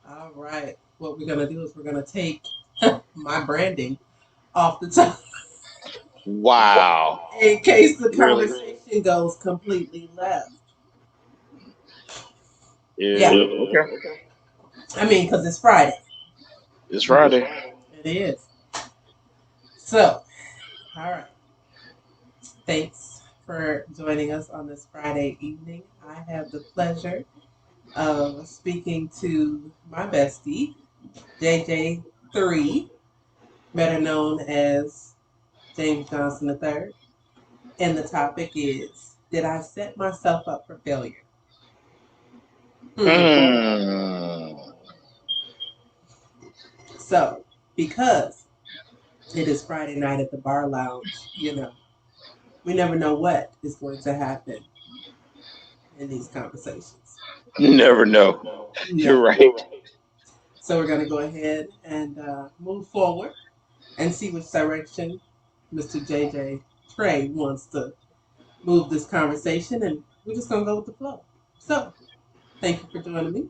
All right. What we're gonna do is we're gonna take my branding off the top Wow. in case the Really? conversation goes completely left. Yeah. Yeah. Okay. I mean, because it's Friday. It's Friday. It is. So, all right. Thanks for joining us on this Friday evening. I have the pleasure of speaking to my bestie, JJ3, better known as James Johnson III. And the topic is, did I set myself up for failure? Hmm. Hmm. So, because it is Friday night at the bar lounge, we never know what is going to happen in these conversations. You never know. You're No. right. So, we're going to go ahead and move forward and see which direction Mr. JJ Trey wants to move this conversation. And we're just going to go with the flow. So, thank you for joining me.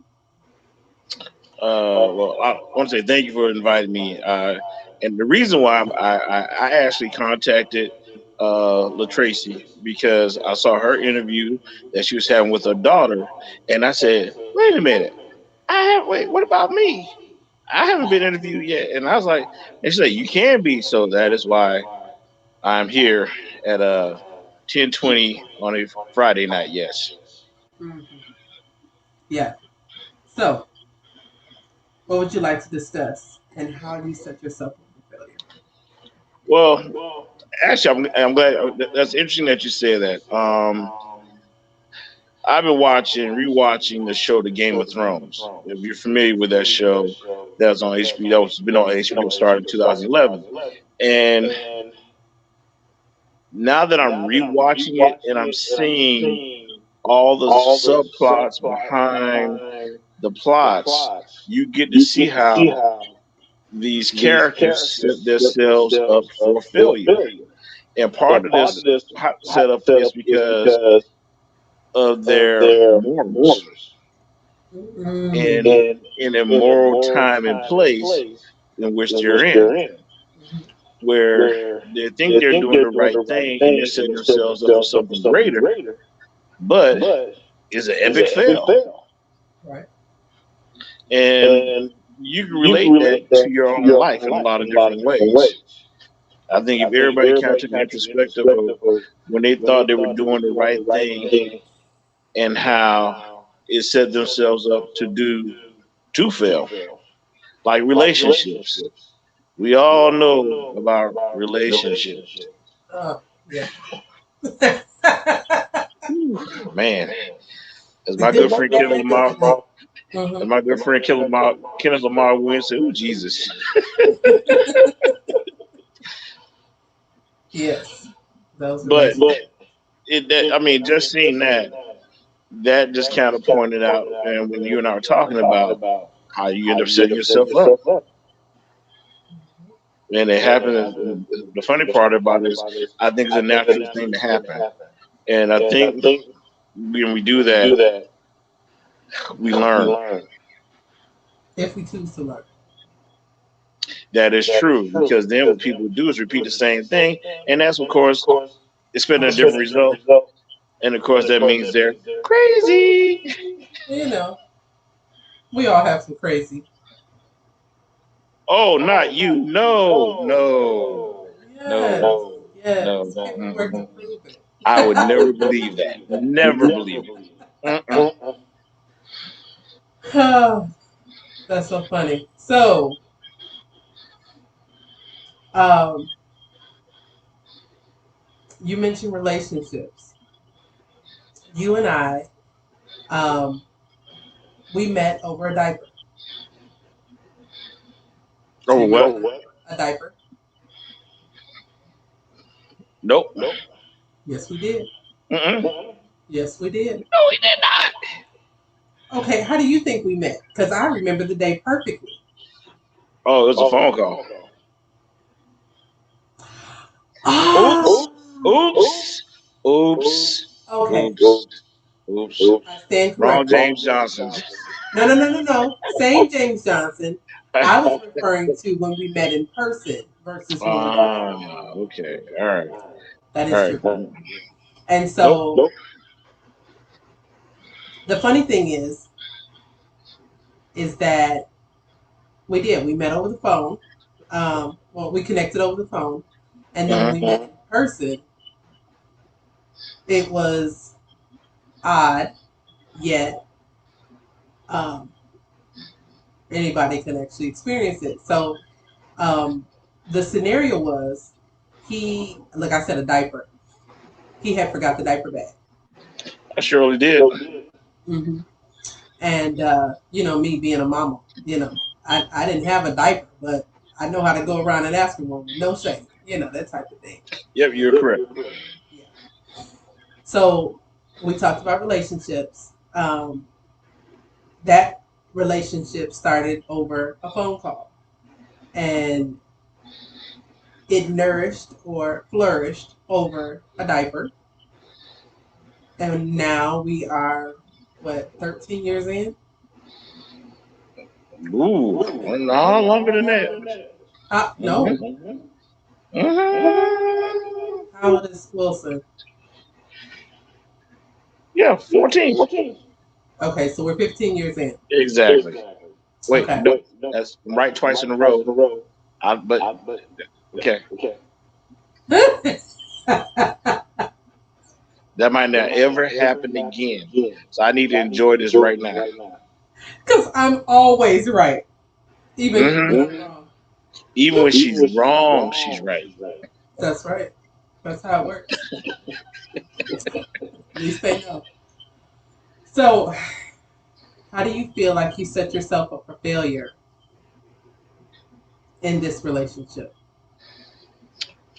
Well, I want to say thank you for inviting me. And the reason why I actually contacted Latracy because I saw her interview that she was having with her daughter, and I said, "Wait a minute, wait. What about me? I haven't been interviewed yet." And I was like, and she said, "You can be." So that is why I'm here at 10:20 on a Friday night. Yes. Mhm. Yeah. So, what would you like to discuss, and how do you set yourself up for failure? Well, actually, I'm glad that's interesting that you say that. I've been rewatching the show, The Game of Thrones. If you're familiar with that show, that was on HBO. That was been on HBO, started in 2011. And now that I'm rewatching it, and I'm seeing all the subplots behind the plots, you get to see how these characters set themselves up for failure. And part of this setup is because of their morals Mm. and in a moral time and place in which they're in, Mhm. where they think they're doing the right thing and they're setting themselves up for something greater, but it's an epic fail. Right. And you can relate that to your own life in a lot of different ways. I think if everybody kind of took an introspective of when they thought they were doing the right thing and how it set themselves up to fail, like relationships. We all know about relationships. Oh, yeah. Whew, man, as The my good, good the friend bad, and the ugly. As Mhm. my good friend Kenneth Lamar Williams said, "Ooh, Jesus." Yes, those But relationships. I mean, just seeing that, that just kind of pointed out, and when you and I were talking about how you end up setting yourself up, and it happens. The funny part about it is, I think it's a natural thing to happen, and I think when we do that, we learn. If we choose to learn. That is true because then what people do is repeat the same thing, and that's of course expecting a different result, and of course that means they're crazy. You know, we all have some crazy. Oh, not you! No, no, Yes, no, yes. no. Paperwork to Mm-mm. prove it. I would never believe that. Never believe it. Mm-mm. Oh, that's so funny. So, um, you mentioned relationships. You and I, um, we met over a diaper. Oh, We met what? over a diaper. Nope. Yes, we did. Mm-mm. Yes, we did. No, he did not. Okay, how do you think we met? Because I remember the day perfectly. Oh, it was a phone call. Ah, Oops. Oops. Oops. okay. Oops. Oops. I stand Wrong corrected. James Johnson. No. Same James Johnson. I was referring to when we met in person versus when we met. Okay. All right. That All is right. true. And Nope. so the funny thing is that we met over the phone. Well, we connected over the phone, and then when we met in person, it was odd, yet um, anybody can actually experience it. So the scenario was like I said, a diaper. He had forgot the diaper bag. I surely did. Hmm. And me being a mama, I didn't have a diaper, but I know how to go around and ask for one with no shame, that type of thing. Yep, you're correct. Yeah. So we talked about relationships. That relationship started over a phone call, and it nourished or flourished over a diaper. And now we are, what, 13 years in? Ooh, no, longer than that. No. Mhm. How old is Wilson? Yeah, 14. Okay, so we're 15 years in. Exactly. Wait, Okay. no, that's right twice in a row. But okay, that might not ever happen again. So I need to enjoy this right now. Because I'm always right, even Hmm. when I'm wrong. Even when she's wrong, she's right. That's right. That's how it works. At least they know. So, how do you feel like you set yourself up for failure in this relationship?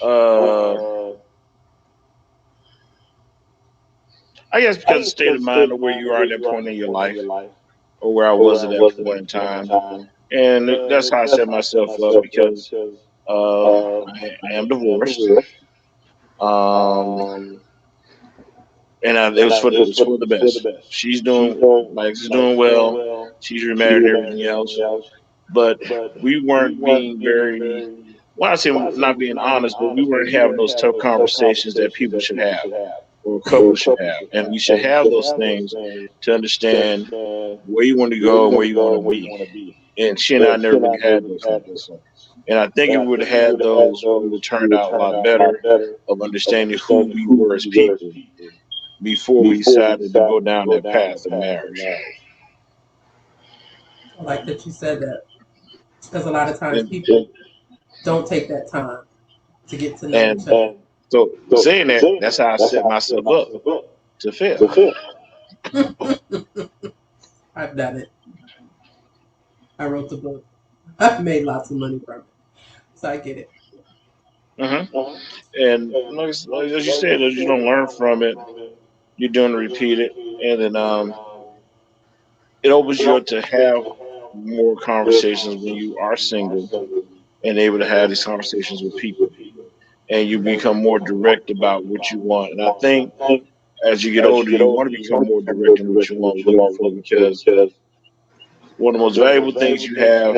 Uh, I guess because the state of mind of where you are at that point in your life, or where I was at that point in time, and that's how I set myself up because I am divorced. Um, and it was for the best. She's doing like she's doing well. She's remarried and everything else, but we weren't being very. Well, I say not being honest, but we weren't having those tough conversations that people should have or couples should have, and we should have those things to understand where you want to go and where you want to be. And she and I never really had those things. And I think if we would have had those, we would have turned out a lot better of understanding who we were as people before we decided to go down that path of marriage. I like that you said that because a lot of times And, people don't take that time to get to know each and other. so, saying that, that's how I set myself up to fail. I've done it. I wrote the book. I've made lots of money from it. So I get it. Hmm. And as you said, as you don't learn from it, you're doing to repeat it. And then it opens you up to have more conversations when you are single and able to have these conversations with people. And you become more direct about what you want. And I think as you get older, you want to become more direct in what you want moving forward because one of the most valuable things you have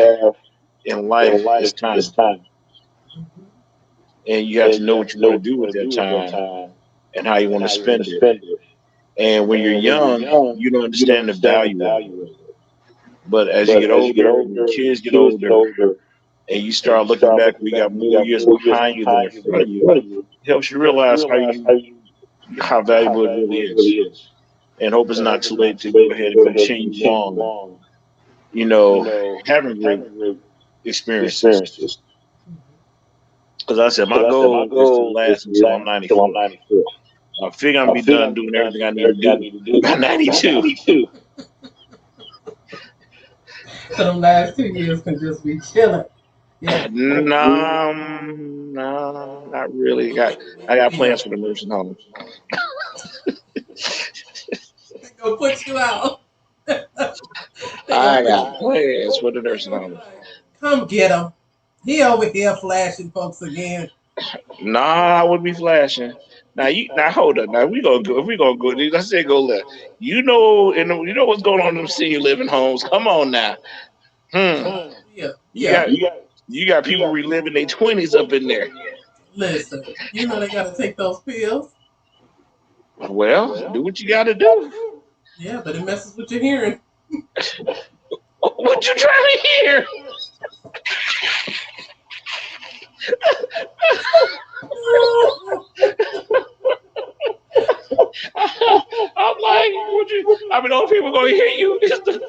in life is time. Mhm. And you have to know what you want to do with that time and how you want to spend it. And when you're young, you don't understand the value of it. But as you get older and your kids get older and you start looking back, we got more years behind you than in front of you, it helps you realize how valuable it really is. And hope it's not too late to go ahead and continue on, you know, having great experiences. Because I said my goal is to last until I'm 94. I figure I'm gonna be done doing everything I need to do by 92. So the last 2 years can just be chilling. Yeah. No, no, not really. I got plans for the nursing home. They gonna put you out. They gonna I put got you. plans for the They nursing gonna be home. like, come get him. He over here flashing folks again. Nah, I would be flashing. now hold up. Now we gonna go. If we gonna go, I said go left. You know, and you know what's going on in them senior living homes. Come on now. Yeah, You yeah. got you got people reliving their 20s up in there. Listen, you know they gotta take those pills. Well, do what you got to do. Yeah, but it messes with your hearing. What you trying to hear? I'm like, would you? I mean, those people gonna hear you.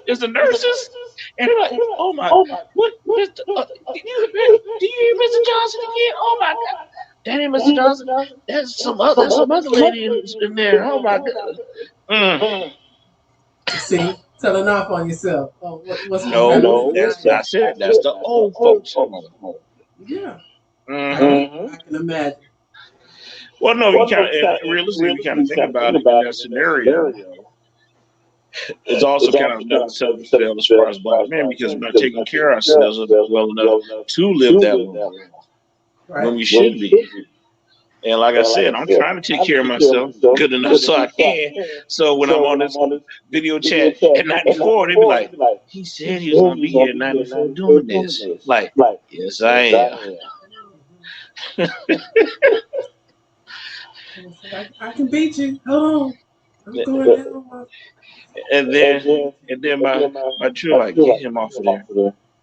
Is the nurses, and they're like, oh my, what, Mister? Do you hear Mr. Johnson again? Oh my God, that ain't Mr. Johnson. There's some other lady in there. Oh my God. Mm. See, telling off on yourself. Oh, what's gonna happen? No, that's I said that's the old folks home. Yeah, Hmm. I can imagine. Well, no, you kind of realistically, you kind of think about it in that scenario. It's also kind of another selfish fail as far as black men because we're not taking care of ourselves well enough to live that long when Right. we should be. And like I said, I'm trying to take care of myself good enough so I can. So when I'm on this video chat at 94, they be like, he said he was going to be here at 94 doing this. Like, yes, I am. I can beat you. Hold on. I'm going down. And then, my children like, get him off of there.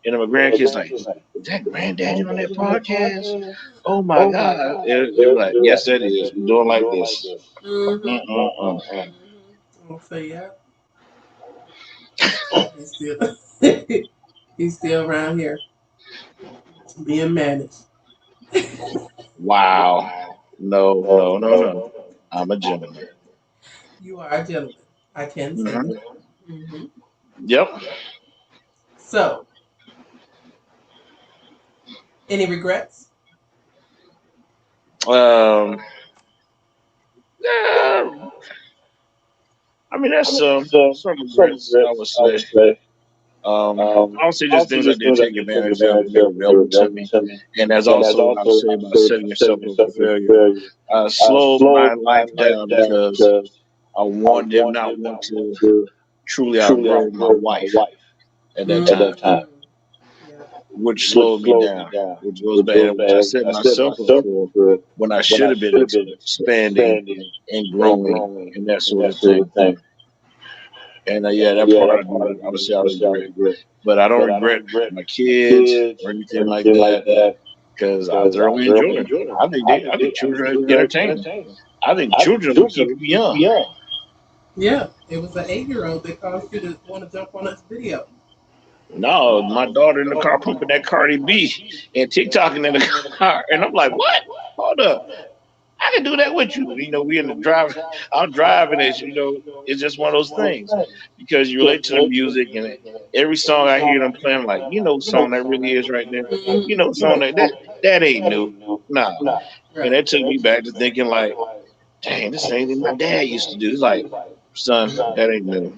And then my grandkids like, is that granddaddy on that podcast? Oh my God. They were like, yes, that is. We're doing like this. Mm-mm-mm. I'll say yeah. He's still, he's still around here being managed. Wow. No, no, no, no. I'm a gentleman. You are a gentleman. I can say Hmm. that. Hmm. Yep. So, any regrets? Um, yeah, I mean, that's some regrets, I would say. I'll say just things I did take advantage of and made available to me. And there's also what I'll say about setting yourself up for failure. I slowed my life down because I did not want to truly outgrow my wife at that time, Mm. Yeah. which slowed me down, which goes back and which I set myself up for when I should have been expanding and growing and that sort of thing. And yeah, that part I would say I regret, but I don't regret my kids or anything like that because I thoroughly enjoy them. I think children are entertaining. I think children will keep you young. Yeah. It was an 8-year-old that caused you to want to jump on this video. No, my daughter in the car pumping that Cardi B and TikToking in the car, and I'm like, what? Hold up. I can do that with you. You know, we in the drive. I'm driving it. You know, it's just one of those things because you relate to the music and every song I hear them playing, I'm like, you know, what song that really is right there. You know, what song that ain't new. Nah, and Right. that took me back to thinking like, dang, this ain't anything my dad used to do. It's like, son, that ain't new.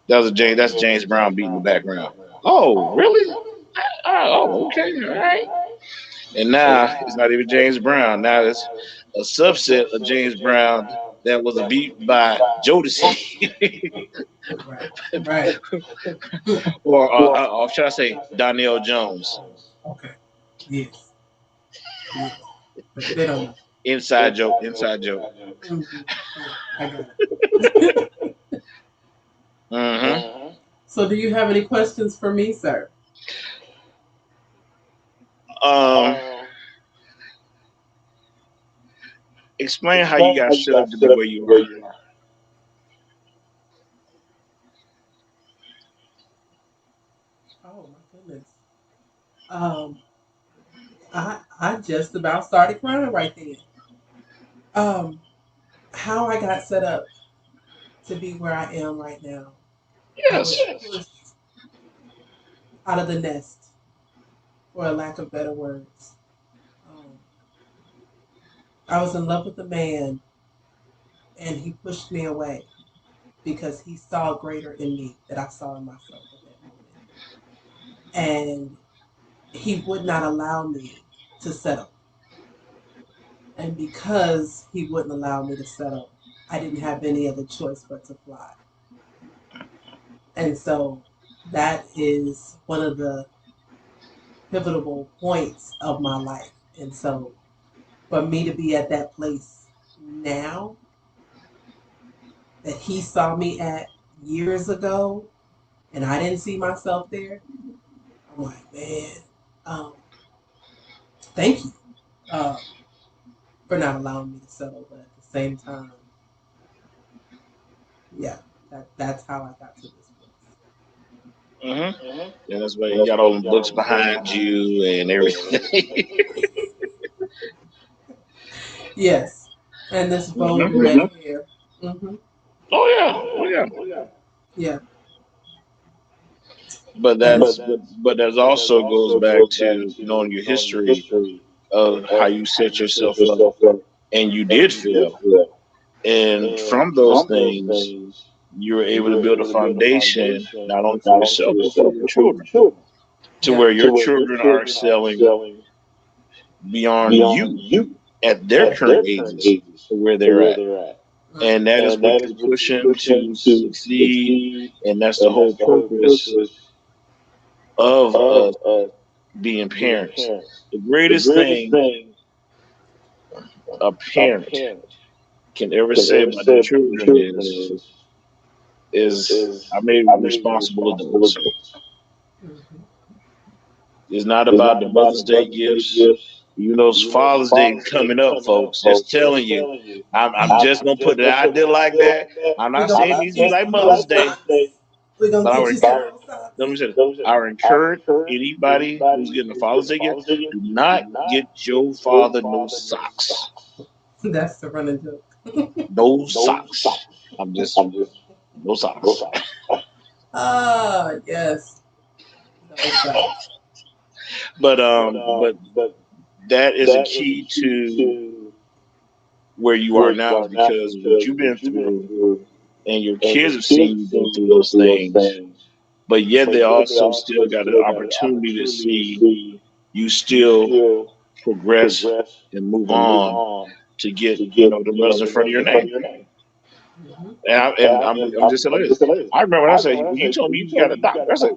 That's James Brown beating the background. Oh, really? Oh, okay, all right. And now it's not even James Brown. Now it's a subset of James Brown that was beat by Jodeci, Right. Right. or should I say Donnell Jones? Okay. Yes. Yes. But they don't know. Inside joke, inside joke. Mhm. Yeah, I got it. Hmm. So, do you have any questions for me, sir? Um, explain how you got set up to be where you are. Oh my goodness. Um, I just about started crying right then. Um, how I got set up to be where I am right now. I was Yes. pushed out of the nest, for a lack of better words. Um, I was in love with a man, and he pushed me away because he saw greater in me that I saw in myself at that moment, and he would not allow me to settle. And because he wouldn't allow me to settle, I didn't have any other choice but to fly. And so that is one of the pivotal points of my life. And so for me to be at that place now that he saw me at years ago and I didn't see myself there, I'm like, man, um, thank you for not allowing me to settle. But at the same time, yeah, that's how I got to this Mm-hmm. And that's why you got all the books behind you and everything. place. Yes, and this Vogue Hmm. red hair. Hmm. Oh yeah, oh yeah. Yeah, But and but that also goes back to knowing your history of how you set yourself up and you did fail. And from those things, you were able to build a foundation not only for yourself but for your children, to yeah, where your children are excelling beyond you at their current ages to where they're at. And that is what you're pushing to succeed. And that's the whole purpose of us being parents. The greatest thing a parent can ever say about their children is I made responsible adults. hmm, It's not about the Mother's Day gifts. You know, Father's Day coming up, folks. Just telling you, I'm just gonna put it out there like that. I'm we're not gonna saying get it needs to you be some like Mother's little Day, socks. We're gonna but get you some little socks. let me say this. I encourage anybody who's getting a Father's Day gift, do not get your father no socks. That's the running joke. No socks. I'm just no socks. Ah, yes, no socks. But that is a key to where you are now is because of what you've been through and your kids have seen you go through those things, but yet they also still got an opportunity to see you still progress and move on to get the letters in front of your name. Hmm. I'm just saying this. I remember when I said when you told me you got a doctor, I said,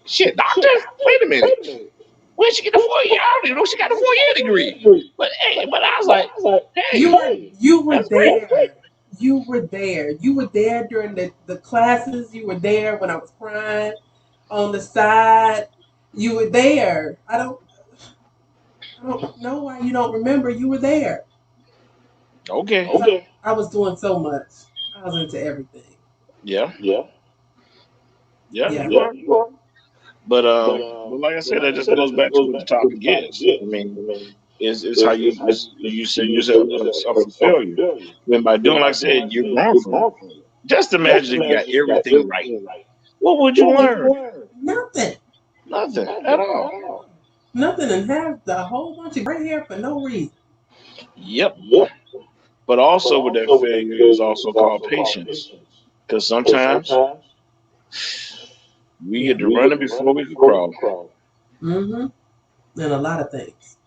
"Shit, doctor? Wait a minute, where'd she get the 4 year? I don't even know she got a 4 year degree." But hey, but I was like, You "Hey, were you were that's great." there. You were there. You were there during the classes. You were there when I was crying on the side. You were there. I don't know why you don't remember. You were there. Okay, 'Cause I was doing so much. I was into everything. yeah, yeah, Yeah. you are. But like I said, that just goes back to what the topic is. I mean, is how you set yourself up for failure. When by doing like I said, you're growing from it. Just imagine if you got everything right. What would you learn? Nothing. Nothing at all. Nothing and have the whole bunch of gray hair for no reason. Yep. But also with that failure is also called patience. Because sometimes we Yeah. get to running before we can crawl. Mm-hmm. And a lot of things.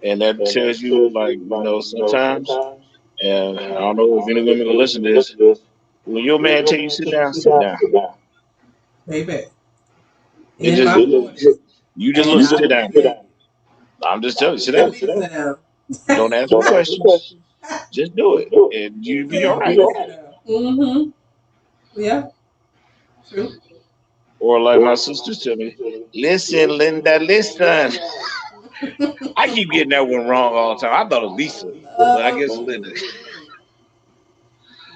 And that tells you, like, sometimes, and I don't know if any women will listen to this, when your man tell you sit down, sit down. Baby. It In just, my 40s. you just And look, I sit will down. tell you. I'm just telling you, sit Tell down. me to sit down. Don't ask no questions. Just do it. And you be all Tell me right. to sit down. Mm-hmm. Yeah. True. Or like my sisters tell me, listen, Linda, listen. I keep getting that one wrong all the time. I thought it was Lisa, but I guess it's Linda.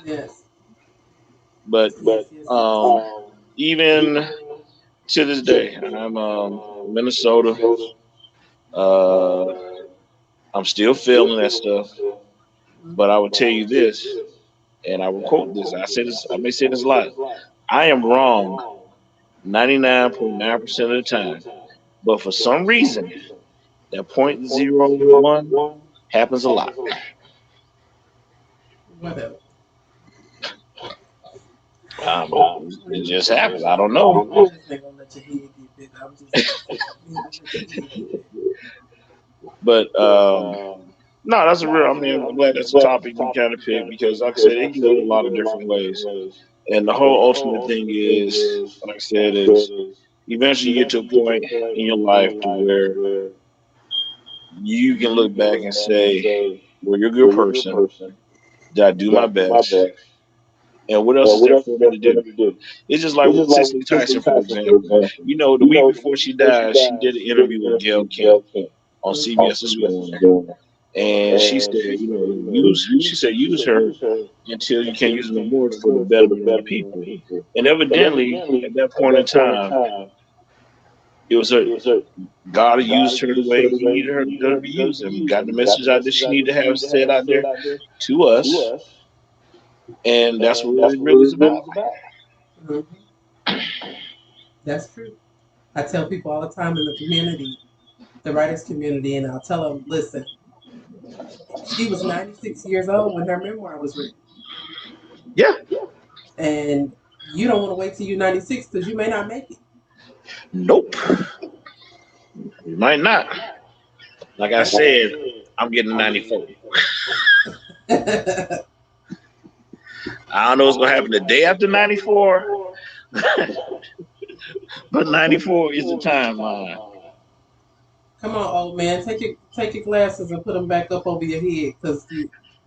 Yes. But Yes, yes, yes. um, even to this day, I'm in Minnesota. Uh, I'm still feeling that stuff. But I will tell you this, and I will quote this. I say this. I may say this a lot. I am wrong 99.9% of the time. But for some reason, that 0.01 happens a lot. Whatever. It just happens. I don't I'm know. just ain't gonna let your head get bigger. I'm just ain't gonna let your head get bigger. But No, that's a real. I mean, I'm glad that's a topic you kind of picked because, like I said, it can go a lot of different ways. And the whole ultimate thing is, like I said, is eventually you get to a point in your life to where you can look back and say, "Well, you're a good person. Did I do my best? And what else is there for me to do?" It's just like with Cicely Tyson, for example. You know, the week before she died, she did an interview with Gail Kemp on CBS this morning. And she said, she said, use her until you can't use her no more for the betterment of the people. And evidently, at that point in time, it was her, God used her the way He needed her to be used and got the message out that she needed to have said out there to us. And that's what it really is about. Mhm. That's true. I tell people all the time in the community, the writers community, and I'll tell them, listen, she was 96 years old when her memoir was written. Yeah. And you don't want to wait till you're 96 because you may not make Nope. You might not. Like I said, I'm getting 94. it. I don't know what's gonna happen the day after 94, but 94 is the timeline. Come on, old man, take your glasses and put them back up over your head because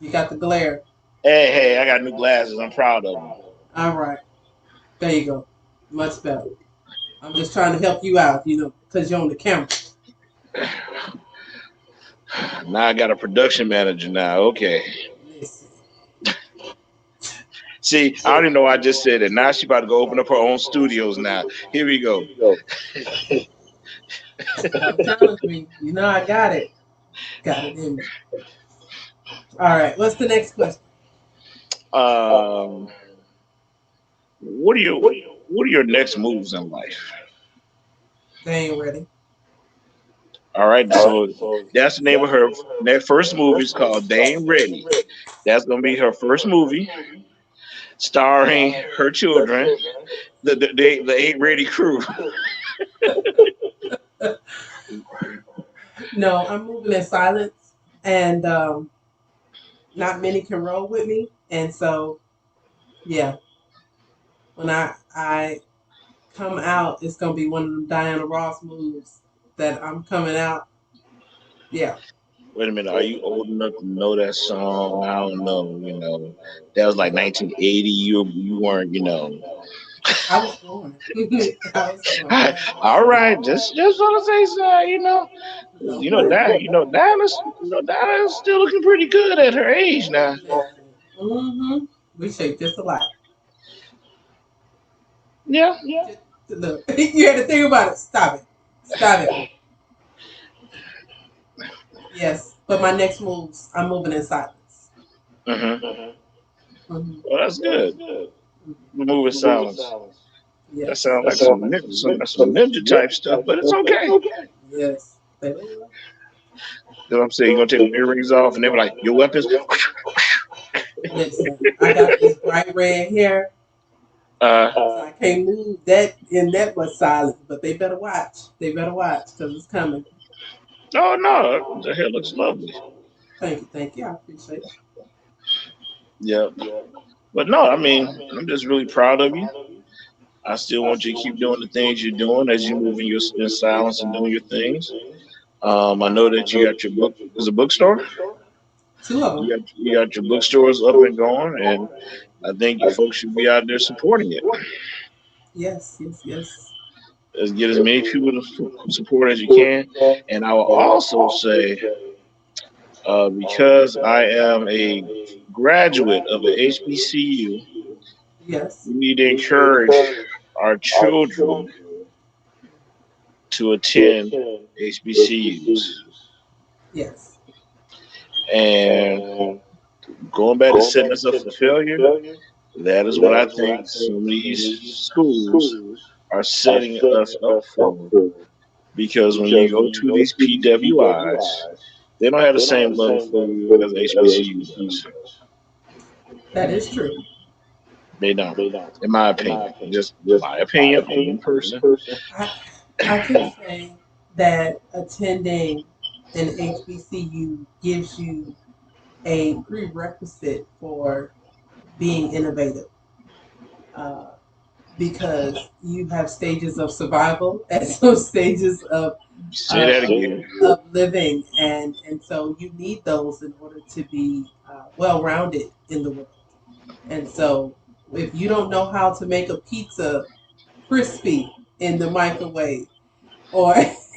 you got the glare. Hey, I got new glasses. I'm proud of them. All right, there you go. Much better. I'm just trying to help you out, because you're on the camera. Now I got a production manager now. Okay. Listen. See, I don't even know why I just said it. Now she about to go open up her own studios now. Here we go. Stop challenging me. I got it. Got it in me. All right, what's the next question? Um, what are your next moves in life? They ain't ready. All right, so that's the name of her next first movie. Is called They Ain't Ready. That's gonna be her first movie, starring her children, the Ain't Ready crew. No, I'm moving in silence, and not many can roll with me. And so, yeah, when I come out, it's gonna be one of them Diana Ross moves that I'm coming out. Yeah, Wait a minute, are you old enough to know that song? I don't know. That was like 1980. You weren't. I was born. I was born. Diana Ross All was right, born. just want to say so. Don't play. Diana's still looking pretty good at her age now. Listen. Mm-hmm. We shape just alike. Yeah. Just, look, you had to think about it. Stop it. Stop it. Yes, but my next moves, I'm moving in silence. Mm-hmm. Mm-hmm. Well, that's good. Remove silence. That Yes. sounds like some ninja type stuff, but it's okay. Yes. Say the word. You know what I'm saying? You're gonna take them earrings off, and they be like, "Your weapons." Listen, I got this bright red hair, Uh, so I can't move that in that much silence. But they better watch. They better watch because it's coming. oh no, the hair looks lovely. Thank you, thank you. I appreciate it. Yeah, but no, I mean, I'm just really proud of you. I still want you to keep doing the things you're doing as you move in silence and doing your things. I know that you got your book. Is a bookstore? Two of them. You got your bookstores up and going, and I think you folks should be out there supporting it. Yes, yes, yes. Let's get as many people to support as you can. And I will also say, because I am a graduate of an HBCU, Yes. we need to encourage our children to attend HBCUs. Yes. And going back to setting us up for failure, that is what I think some of these schools are setting us up for. Because when you go to these PWIs, they don't have the same love for you as HBCU does. That is true. They don't, in my opinion. Just my opinion, I'm one person. I I can say that attending an HBCU gives you a prerequisite for being innovative. Uh, because you have stages of survival and some stages Say uh, that again. of living, and so you need those in order to be well rounded in the world. And so, if you don't know how to make a pizza crispy in the microwave, or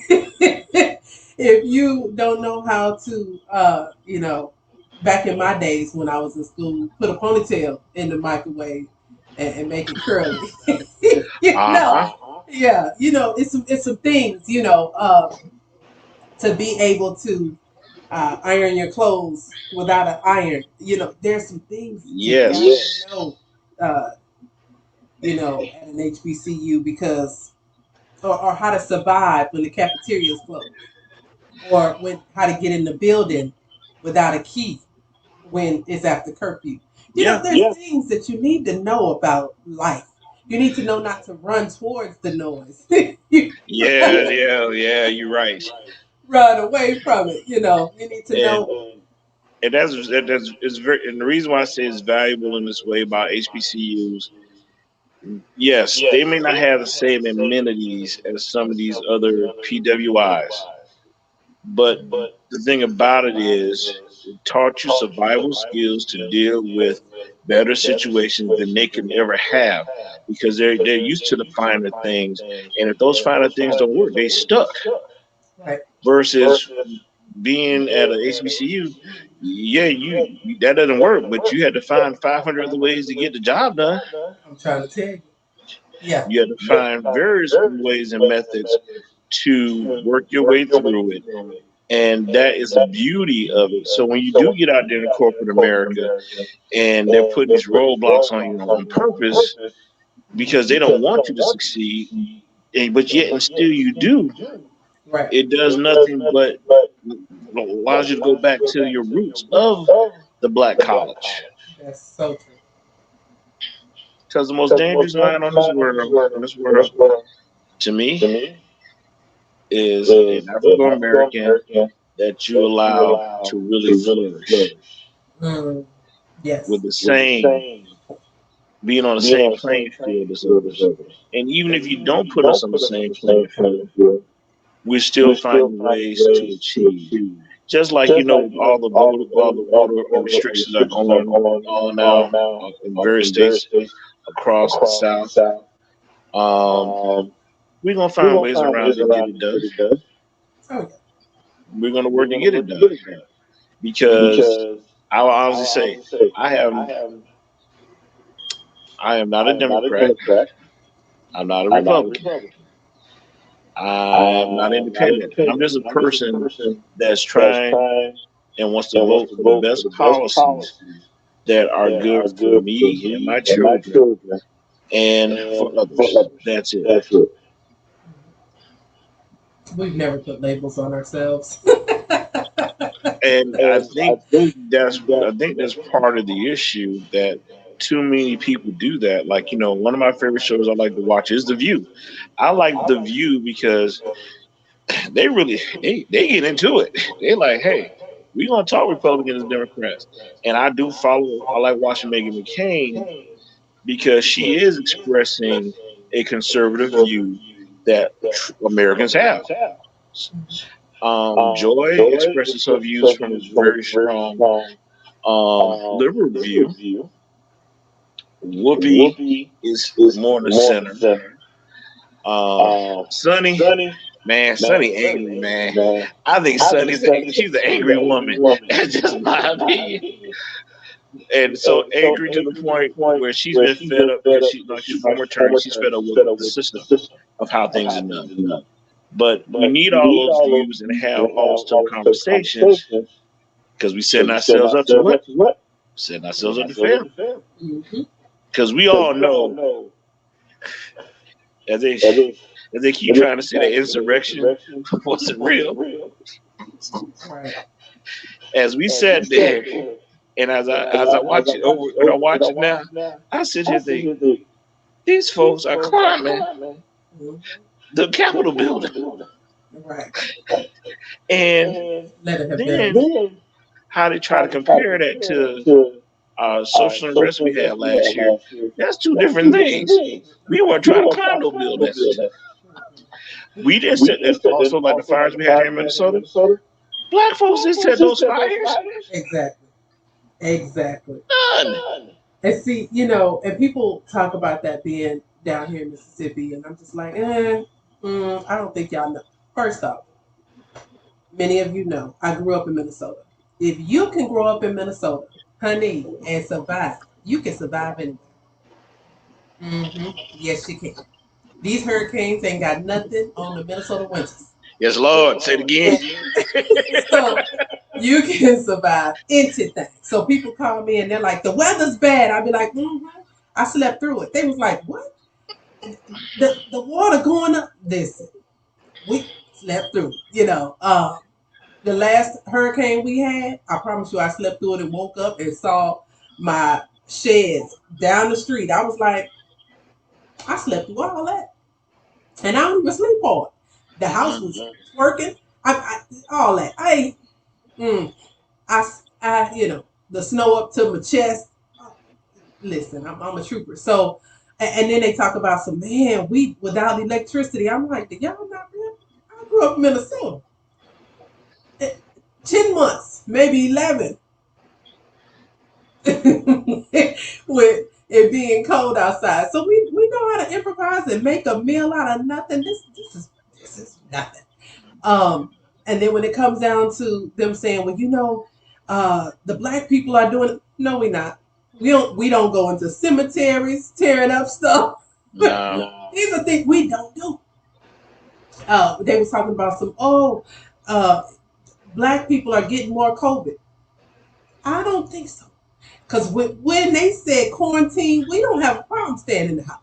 if you don't know how to, back in my days when I was in school, put a ponytail in the microwave and make it curly, Uh huh. yeah, it's some things, to be able to iron your clothes without an iron. There's some things that you got to Yes. know, uh, at an HBCU because, or how to survive when the cafeteria is closed, or when how to get in the building without a key when it's after curfew. Yeah. There's things that you need to know about life. You need to know not to run towards the noise. You Yeah. Yeah. Yeah. You're right. run away from it. You need to And know. that's it's very, and the reason why I say it's valuable in this way about HBCUs. Yes, they may not have the same amenities as some of these other PWIs, but the thing about it is, it taught you survival skills to deal with better situations than they can ever have because they're used to the finer things, and if those finer things don't work, they stuck. Right. Versus being at an HBCU, yeah, that doesn't work, but you had to find 500 other ways to get the job done. I'm trying to tell you. Yeah. You had to find various ways and methods to work your way through it. And that is the beauty of it. So when you do get out there in corporate America and they're putting these roadblocks on you on purpose because they don't want you to succeed, but yet and still you do, Right. it does nothing but allows you to go back to your roots of the black college. That's so true. Because the most dangerous mind on this world, to me, is an African American that you allow to really flourish Mm, with yes. the same, being on the same playing field as others. And even if you don't put us on the same playing field, we're still finding ways to achieve. Just like with all the voter restrictions are going on now in various states across the South. Um, we're gonna find ways around to get it done. Oh yeah. We're gonna work to get it done because I will honestly say I have I am not a Democrat. I'm not a Republican. I'm not independent. I'm just a person that's trying and wants to vote for the best policies that are good for me and my children and for others. That's it. We've never put labels on ourselves. And I think that's part of the issue that too many people do that. Like, one of my favorite shows I like to watch is The View. I like The View because they get into it. They like, hey, we gonna talk Republicans and Democrats. And I like watching Meghan McCain because she is expressing a conservative view that Americans have. Joy expresses her views from a very strong liberal view. Whoopi is more in the center. Sunny, man, Sunny angry, man. I think she's an angry woman. That's just my opinion. And so angry to the point where she's been fed up because she's former attorney. She's fed up with the system of how things are done. But we need all those views and have all those tough conversations because we setting ourselves up to what? Setting ourselves up to fail. Mm-hmm. Because we all know, as they keep trying to say that insurrection wasn't real. Right. As we sat there, and as I watch it over, and I watch it now, I sit here think these folks are climbing Mhm. the Capitol building. Right. And Let it have been. then how they try to compare that to social unrest we had last year. That's two different things. We weren't trying to climb no buildings. We didn't set that. Also, like the fires we had here in Minnesota, black folks didn't set those fires. Exactly. Exactly. None. And see, and people talk about that being down here in Mississippi, and I'm just like, I don't think y'all know. First off, many of you know I grew up in Minnesota. If you can grow up in Minnesota, honey, and survive, you can survive anywhere. Yes, you can. These hurricanes ain't got nothing on the Minnesota winters. Yes, Lord. Say it again. So you can survive anything. So people call me and they're like, the weather's bad. I'd be like, I slept through it. They was like, what? The water going up. Listen, we slept through it. The last hurricane we had, I promise you, I slept through it and woke up and saw my sheds down the street. I was like, I slept through all that, and I don't even sleep on it. The house was working. All that. Mm, the snow up to my chest. Listen, I'm a trooper. So, and then they talk about some man, we without electricity. I'm like, y'all not real? I grew up in Minnesota. 10 months, maybe 11, with it being cold outside. So we know how to improvise and make a meal out of nothing. This is nothing. And then when it comes down to them saying, well, the black people are doing it. No, we not. We don't go into cemeteries tearing up stuff. No. These are things we don't do. They was talking about uh, black people are getting more COVID. I don't think so. Because when they said quarantine, we don't have a problem staying in the house.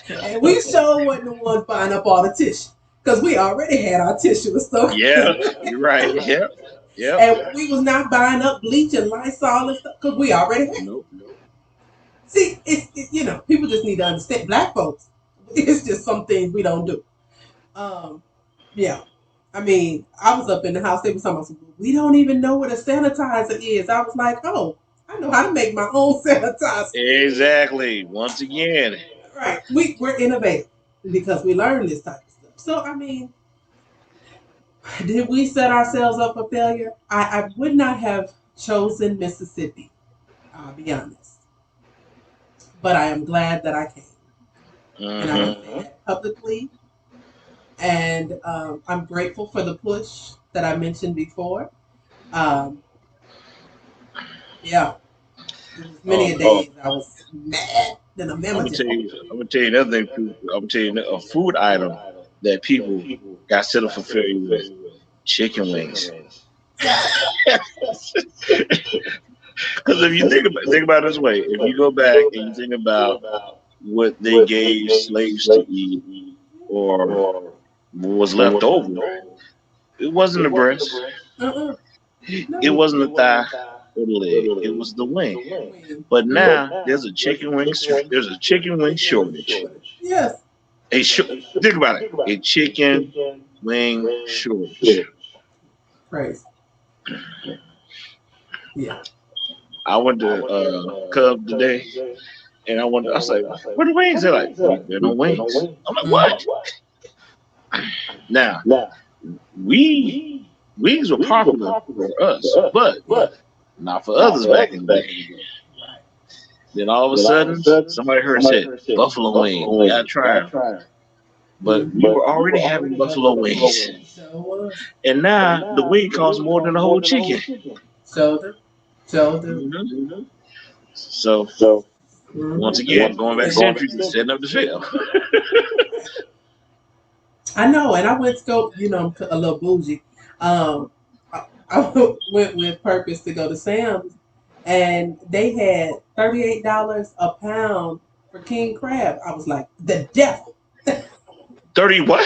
And we sure wasn't the ones buying up all the tissue. Because we already had our tissue and stuff. Yeah, you're right. Yep. Yep. And we was not buying up bleach and Lysol and stuff because we already had. Nope. See, people just need to understand. Black folks, it's just some things we don't do. Yeah. I mean, I was up in the house. They were talking about, we don't even know what a sanitizer is. I was like, oh, I know how to make my own sanitizer. Exactly. Once again. Right. We're innovative because we learn this type of stuff. So, I mean, did we set ourselves up for failure? I would not have chosen Mississippi, I'll be honest. But I am glad that I came. And I want to say that publicly. And I'm grateful for the push that I mentioned before. Um, yeah, there was many a days I was mad than a mammoth. I'm gonna tell you another thing. I'm gonna tell you a food item that people got set up for failure with: chicken wings. Because if you think about it this way, if you go back and you think about what they gave slaves to eat or what was left over, it wasn't the breast, No. it wasn't the thigh or the leg, it was the wing. But now there's a chicken wing shortage. Yes. Think about it, a chicken wing shortage. Praise. Yeah. I went to Cub today, and I was like, "Where the wings?" They're like, "There are no wings." I'm like, "What?" Now, we wings were popular for us, but not for others back in the day. Then all of a sudden, somebody heard said buffalo wings. We gotta try them. But we were already having buffalo wings, and now the wing costs more than the whole chicken. Shoulder. Mm-hmm. So once again, going back to Century, setting up the fail. I know, and I went to go, a little bougie. I went with purpose to go to Sam's, and they had $38 a pound for king crab. I was like, the devil. 30 what?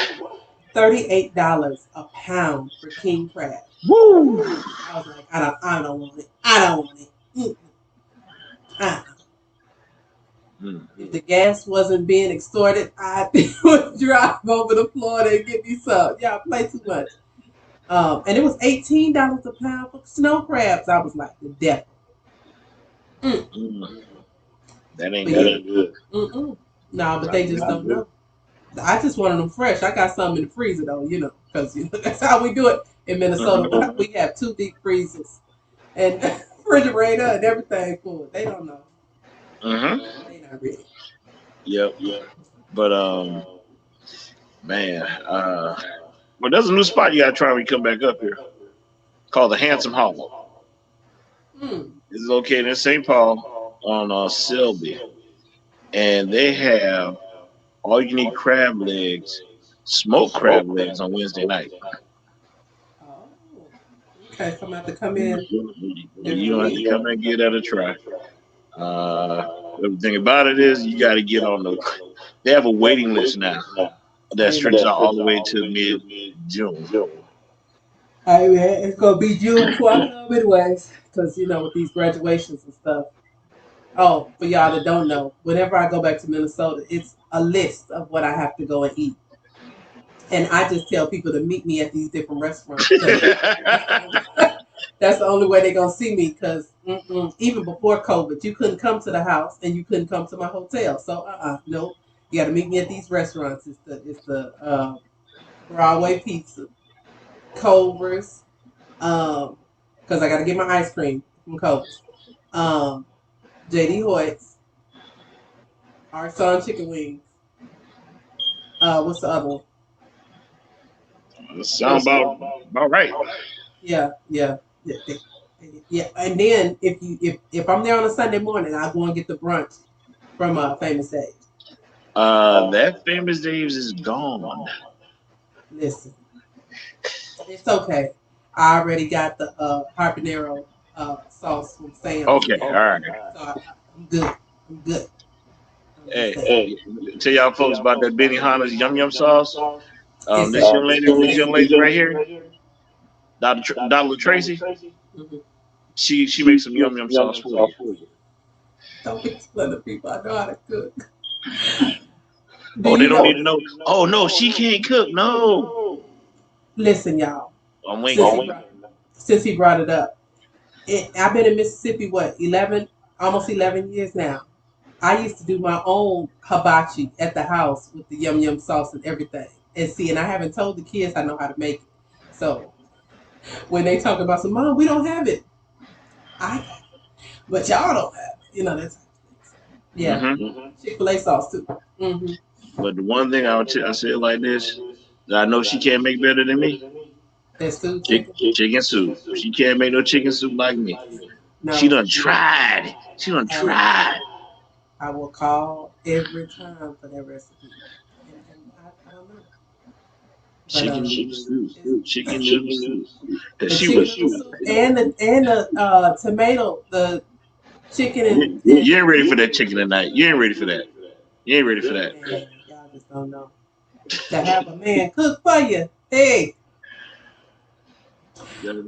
$38 a pound for king crab. Woo! I was like, I don't want it. I don't want it. If the gas wasn't being extorted, I would drive over to Florida and get me some. Y'all play too much. And it was $18 a pound for snow crabs. I was like, the devil. Mm. That ain't But yeah, good. no, but they just don't know. I just wanted them fresh. I got some in the freezer though, because that's how we do it in Minnesota. We have 2 deep freezers and refrigerator and everything full. They don't know. They not ready. Yep. But man, but there's a new spot you gotta try when you come back up here called the Handsome Hall. It's located in St. Paul on Selby, and they have all you need crab legs, smoked crab legs on Wednesday night. Oh, okay. So I'm about to come in. You don't have to come and give that a try. The thing about it is you got to get on the. They have a waiting list now that stretches out all the way to mid June. Hey man, it's gonna be June before I come anyways, because with these graduations and stuff. Oh, for y'all that don't know, whenever I go back to Minnesota, it's a list of what I have to go and eat. And I just tell people to meet me at these different restaurants. That's the only way they're going to see me because even before COVID, you couldn't come to the house and you couldn't come to my hotel. So, nope. You got to meet me at these restaurants. It's the Broadway Pizza, Culver's, because I got to get my ice cream from Culver's, JD Hoyt's, Our Son Chicken Wings. What's the other one? Sound about right. Yeah. And then if I'm there on a Sunday morning, I go and get the brunch from Famous Dave's. That Famous Dave's is gone. Listen, it's okay. I already got the habanero sauce from Sam. Okay, all right. So I'm good. I'm good. Hey, tell y'all folks about that Benihana's Yum Yum sauce. This young lady right here, Dr. Tracy, she makes some Yum Yum sauce for you. Don't explain to people. I know how to cook. They don't need to know. Oh no, she can't cook. No. Listen, y'all. I'm waiting. Since he brought it up, I've been in Mississippi, almost 11 years now. I used to do my own hibachi at the house with the Yum Yum sauce and everything. And I haven't told the kids I know how to make it. So when they talk about some, Mom, we don't have it. But y'all don't have it. That's yeah. Chick-fil-A sauce too. But the one thing I say it like this, that I know she can't make better than me. That's chicken soup. She can't make no chicken soup like me. No. She done tried. I will call every time for that recipe. And I don't know. Chicken noodle soup. Soup and the tomato, the chicken and you ain't ready for that chicken tonight. You ain't ready for that. Man, y'all just don't know. To have a man cook for you. Hey.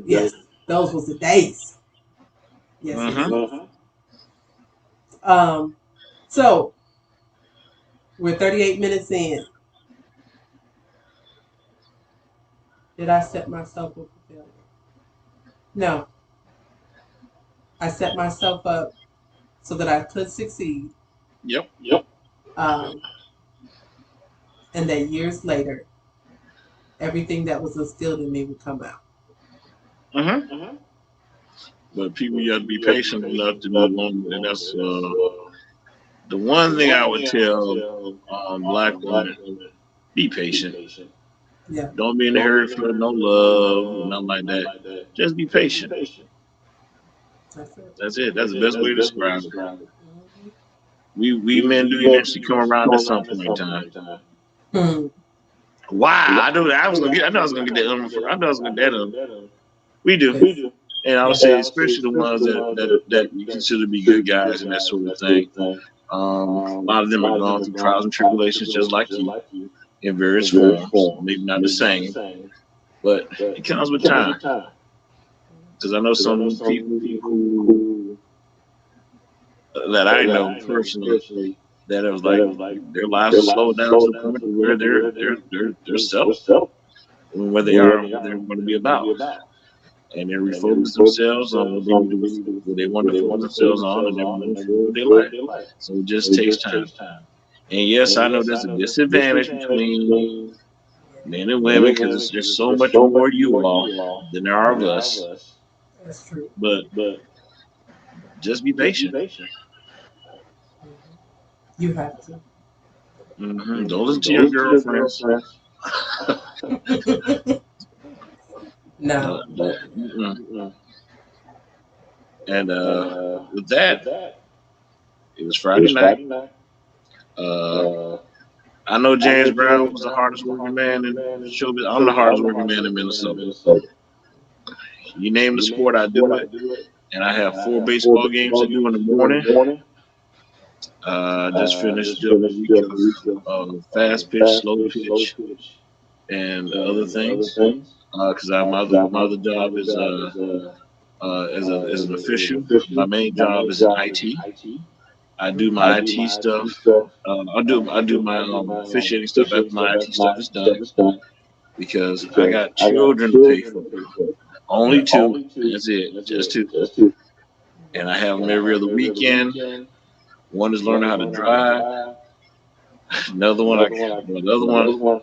Yes, those was the days. Yes. So we're 38 minutes in. Did I set myself up for failure? No. I set myself up so that I could succeed. Yep. And that years later, everything that was instilled in me would come out. But people, you have to be patient enough to move on, and that's the one thing I would tell Black women: be patient. Yeah. Don't be in a hurry for no love, nothing like that. Just be patient. That's it. That's the best way to describe it. We men do eventually come around at some point in time. Why? I know I was gonna get that. I know I was gonna get that. We do. And I would say, especially the ones that you consider to be good guys and that sort of thing. A lot of them are going through trials and tribulations just like you in various forms. Maybe not the same, but it comes with time. Because I know some people who that I know personally that it was like their lives are slowed down to the point where they're self where they are and what they're going to be about, and they refocus themselves on what they need to what they want to focus themselves on, and they're moving forward with their life. So it just takes time. And yes, I know there's a disadvantage between men and women because there's so much more you all than there are of us. That's true. But just be patient. You have to. Don't listen to your girlfriends. No. And with that, it was Friday night. I know James Brown was the hardest working man in showbiz. I'm the hardest working man in Minnesota. You name the sport, I do it. And I have 4 baseball games to do in the morning. Just finished up a week of fast pitch, slow pitch, and other things. Because my other job is as an official. My main job is in IT. I do my IT stuff. I do my officiating stuff after my IT stuff is done because I got children to pay for. Only 2. That's it. Just 2. And I have them every other weekend. One is learning how to drive. Another one,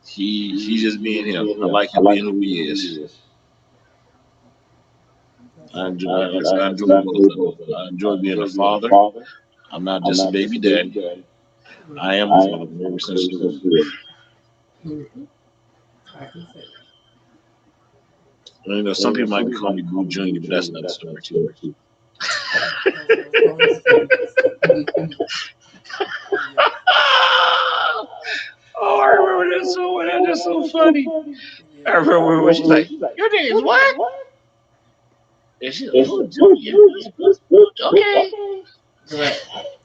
he's just being him. I like him being who he is. I enjoy both of them. I enjoy being a father. I'm not just a baby daddy. I am a father ever since the word. I can say You know, some people might be calling me Blue Junior, but that's another story too. Oh, I remember that so well. That's just so funny. I remember when she's like, "Your name is what?" And she's like, "Blue Junior." Okay. Right.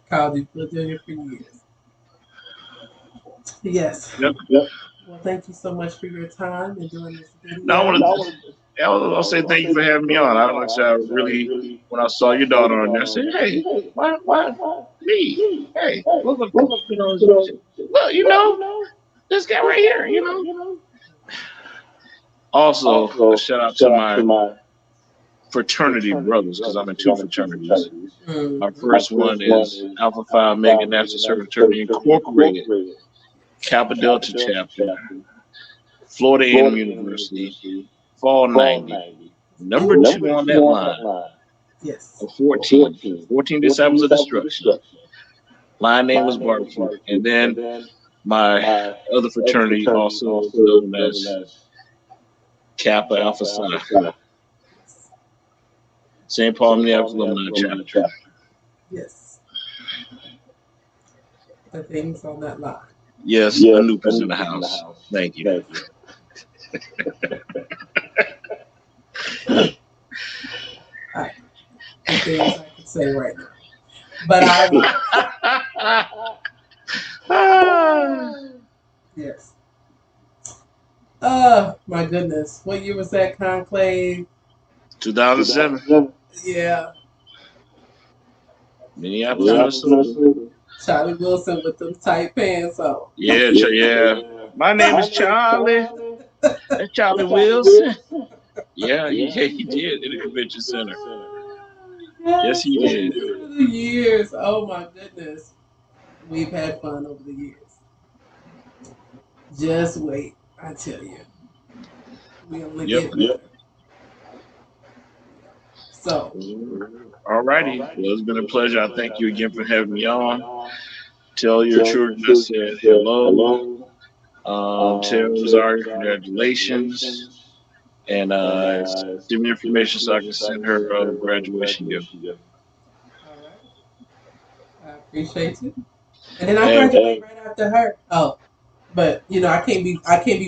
Called you Blue Junior for years. Yes. Yep. Well, thank you so much for your time and doing this video. Now I'll say thank you for having me on. I like I really when I saw your daughter on there, I said, "Hey, why me? Hey, look, you know, this guy right here, you know." Also, a shout out to my fraternity brothers because I'm in 2 fraternities. My first one is Alpha Phi Omega National Fraternity Incorporated, Kappa Delta chapter, Florida A&M University, Fall 90. Number 2 on that line. Yes. 14 Disciples of Destruction. Line name was Barbecue. And then my other fraternity also known as Kappa Alpha Psi. St. Paul Minneapolis Alumni Chapter. Yes. The things on that line. Yes, Anupa's in the house. Thank you. The things I could say right now. But I will. Yes. My goodness. What year was that conclave? 2007. Yeah. Minneapolis, Minnesota. Charlie Wilson with them tight pants on. Yeah. My name is Charlie. That's Charlie Wilson. Yeah, he did in the convention center. Yes, he did. Over the years. Oh my goodness. We've had fun over the years. Just wait, I tell you. We only get better. So. Alrighty. Well, it's been a pleasure. I thank you again for having me on. Tell your children I said hello. Tell Rosario congratulations. And give me information so I can send her a graduation gift. All right. I appreciate you. And then I graduate right after her. Oh, but you know I can't be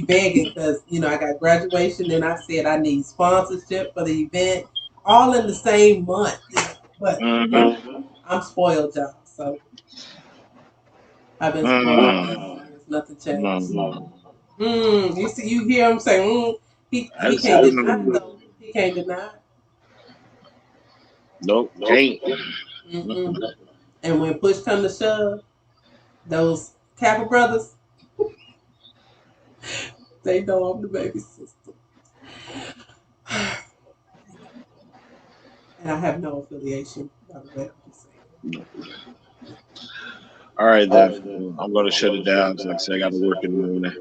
begging because you know I got graduation and I said I need sponsorship for the event all in the same month. But I'm spoiled, y'all. So I've been spoiled. There's nothing changed. You see, you hear him say, he can't deny it, though. He can't deny it. Nope, can't. Mm-mm. And when push come to shove, those Kappa brothers, they know I'm the baby sister. And I have no affiliation, by the way. I'm just saying. All right, then. I'm going to shut it down because, like I said, I got to work in the morning.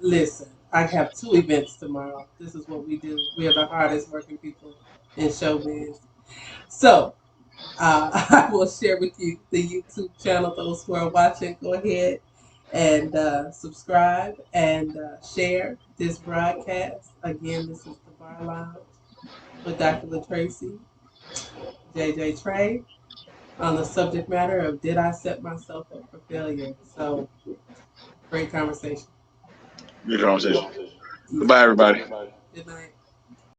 Listen, I have 2 events tomorrow. This is what we do. We are the hardest working people in showbiz. So I will share with you the YouTube channel. Those who are watching, go ahead and subscribe and share this broadcast. Again, this is the Bar Lounge with Dr. LaTracy, JJ Trey, on the subject matter of did I set myself up for failure? So, great conversation. Good conversation. Goodbye, everybody. Good night.